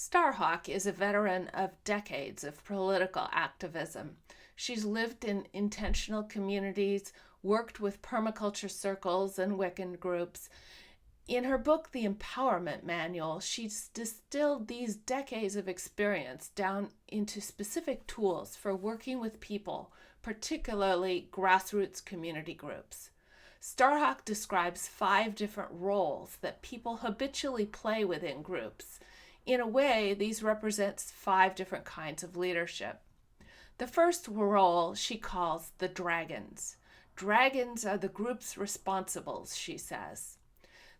Starhawk is a veteran of decades of political activism. She's lived in intentional communities, worked with permaculture circles and Wiccan groups. In her book, The Empowerment Manual, she's distilled these decades of experience down into specific tools for working with people, particularly grassroots community groups. Starhawk describes 5 different roles that people habitually play within groups. In a way, these represent 5 different kinds of leadership. The first role she calls the dragons. Dragons are the group's responsibles, she says.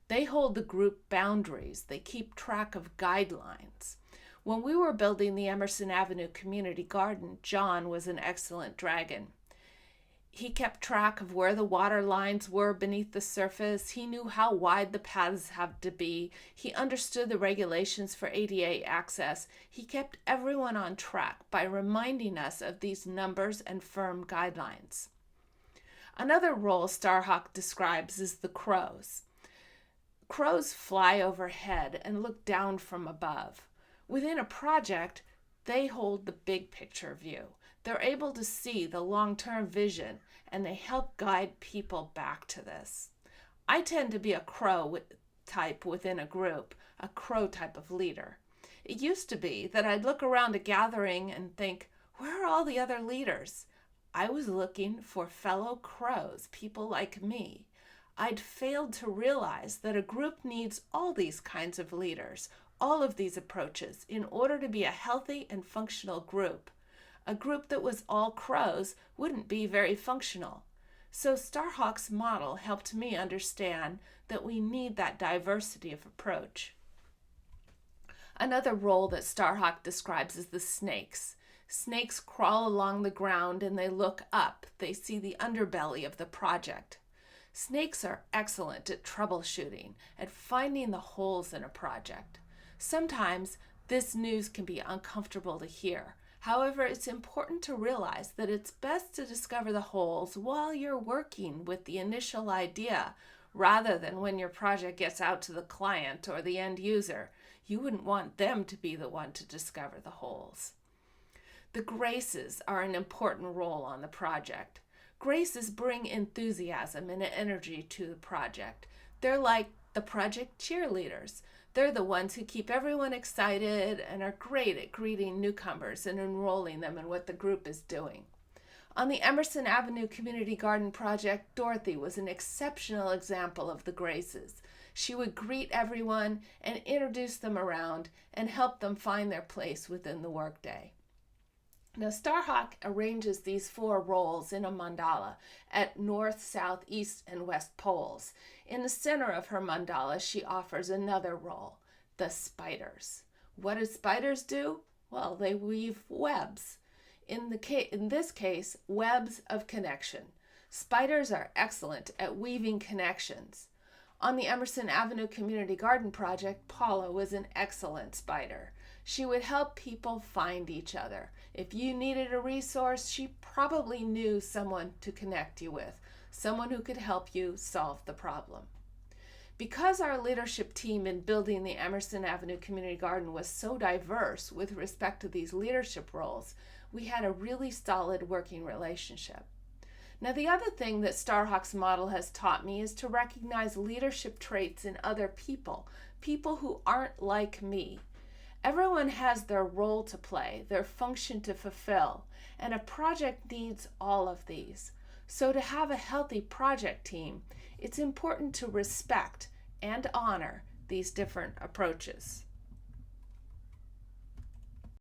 They hold the group boundaries. They keep track of guidelines. When we were building the Emerson Avenue Community Garden, John was an excellent dragon. He kept track of where the water lines were beneath the surface. He knew how wide the paths had to be. He understood the regulations for ADA access. He kept everyone on track by reminding us of these numbers and firm guidelines. Another role Starhawk describes is the crows. Crows fly overhead and look down from above. Within a project, they hold the big picture view. They're able to see the long-term vision, and they help guide people back to this. I tend to be a crow type within a group, a crow type of leader. It used to be that I'd look around a gathering and think, where are all the other leaders? I was looking for fellow crows, people like me. I'd failed to realize that a group needs all these kinds of leaders, all of these approaches, in order to be a healthy and functional group. A group that was all crows wouldn't be very functional. So Starhawk's model helped me understand that we need that diversity of approach. Another role that Starhawk describes is the snakes. Snakes crawl along the ground and they look up. They see the underbelly of the project. Snakes are excellent at troubleshooting, at finding the holes in a project. Sometimes this news can be uncomfortable to hear. However, it's important to realize that it's best to discover the holes while you're working with the initial idea, rather than when your project gets out to the client or the end user. You wouldn't want them to be the one to discover the holes. The graces are an important role on the project. Graces bring enthusiasm and energy to the project. They're like the project cheerleaders. They're the ones who keep everyone excited and are great at greeting newcomers and enrolling them in what the group is doing. On the Emerson Avenue Community Garden project, Dorothy was an exceptional example of the graces. She would greet everyone and introduce them around and help them find their place within the workday. Now, Starhawk arranges these 4 roles in a mandala at north, south, east, and west poles. In the center of her mandala, she offers another role, the spiders. What do spiders do? Well, they weave webs. In this case, webs of connection. Spiders are excellent at weaving connections. On the Emerson Avenue Community Garden project, Paula was an excellent spider. She would help people find each other. If you needed a resource, she probably knew someone to connect you with, someone who could help you solve the problem. Because our leadership team in building the Emerson Avenue Community Garden was so diverse with respect to these leadership roles, we had a really solid working relationship. Now, the other thing that Starhawk's model has taught me is to recognize leadership traits in other people, people who aren't like me. Everyone has their role to play, their function to fulfill, and a project needs all of these. So to have a healthy project team, it's important to respect and honor these different approaches.